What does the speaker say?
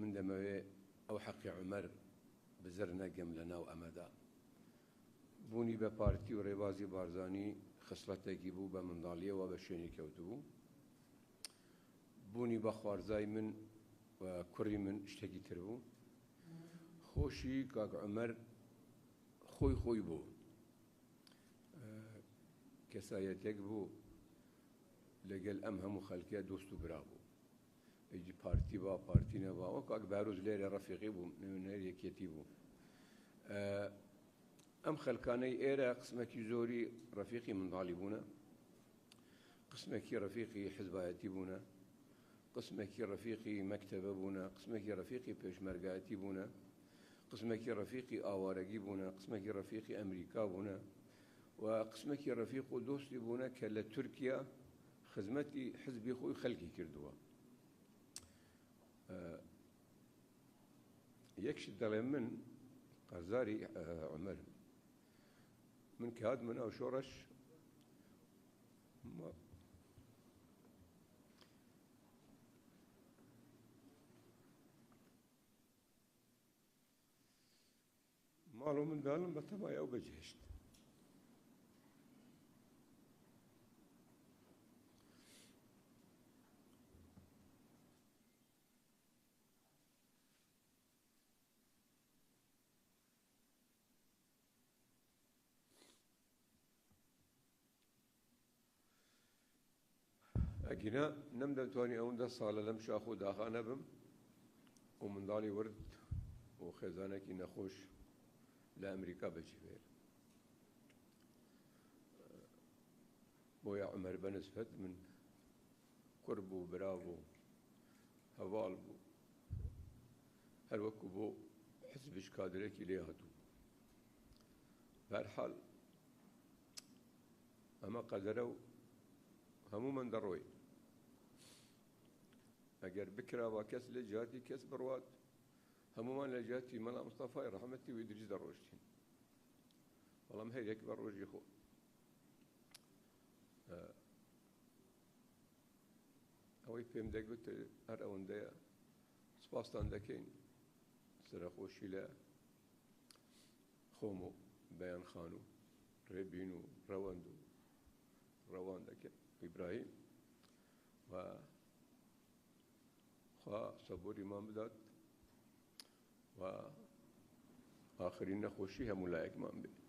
من دەمەوێ ئەو حەقی عومەر بزر نەگەم لە ناو ئەمەدا. بوونی بە پارتی و ڕێبازی بارزانی خسڵەتێکی بوو بە منداڵیەوە بە شوێنی کەوتبوو. بوونی بە خوارزای من و کوڕی من شتێکی تر بوو. خۆشی کاک عومەر خۆی بوو، کەسایەتێک بوو لەگەل ئەم هەموو خەڵکیە دۆست و برا بوو. ئەیجی پارتی با پارتی نەبا، وەک کاک باروز لێرە ڕەفیقی بوو، نوێنەر یەکێتی بوو. ئەم خەلکانەی ئێرە قسمێکی زۆری ڕەفیقی منداڵی بوونە، قسمێکی ڕەفیقی حزبایەتی بوونە، قسمێکی ڕەفیقی مەکتەبە بوونە، قسمێکی ڕەفیقی پێشمەرگایەتی بوونە، قسمێکی ڕەفیقی ئاوارەگی بوونە، قسمێکی ڕەفیقی ئەمریکا بوونە و قسمێکی ڕەفیق و دۆستی بوونە کە لە تورکیا خزمەتی حزبی خۆی خەلکی کردووە. یەکشت دەڵێ من قەرزاری عومەر، من کە هاتمە ناو شۆڕەش ماڵ و منداڵم بە تەمای ئەو بەجێهێشت. ئەگینا نەمدەتوانی ئەوەندە ساڵە لەم شاخ و داخانە بم و منداڵی ورد و خێزانێکی نەخۆش لە ئەمریکا بەجێبێر. بۆیە عومەر بەنسبەت من کوڕ بوو، برا بوو، هەواڵ بوو، هەر وەکو بۆ حزبش کادرێکی لێ هاتوو. بەرحاڵ ئەمە قەدەرە و هەموومان دەڕۆی. ئەگەر بکراوە کەس لە جاتی کەس بڕوات، هەمومان لە جاتی مەلا مستەفای ڕەحمەتی و ئیدریس دەڕۆشتین، بەڵام هەرێک بە ڕۆژی خۆ. ئەوەی پێم دەگوت هەر ئەوەندەیە سپاستان دەکەین، سەرخۆشی لە خۆم و بەیان خان و ڕێبین و ڕەوەند و ڕەوان دەکەن ئیبراهیم و خوا سەبوریمان بدات و ئاخرین نەخۆشی هەموو لایەکمان بێت.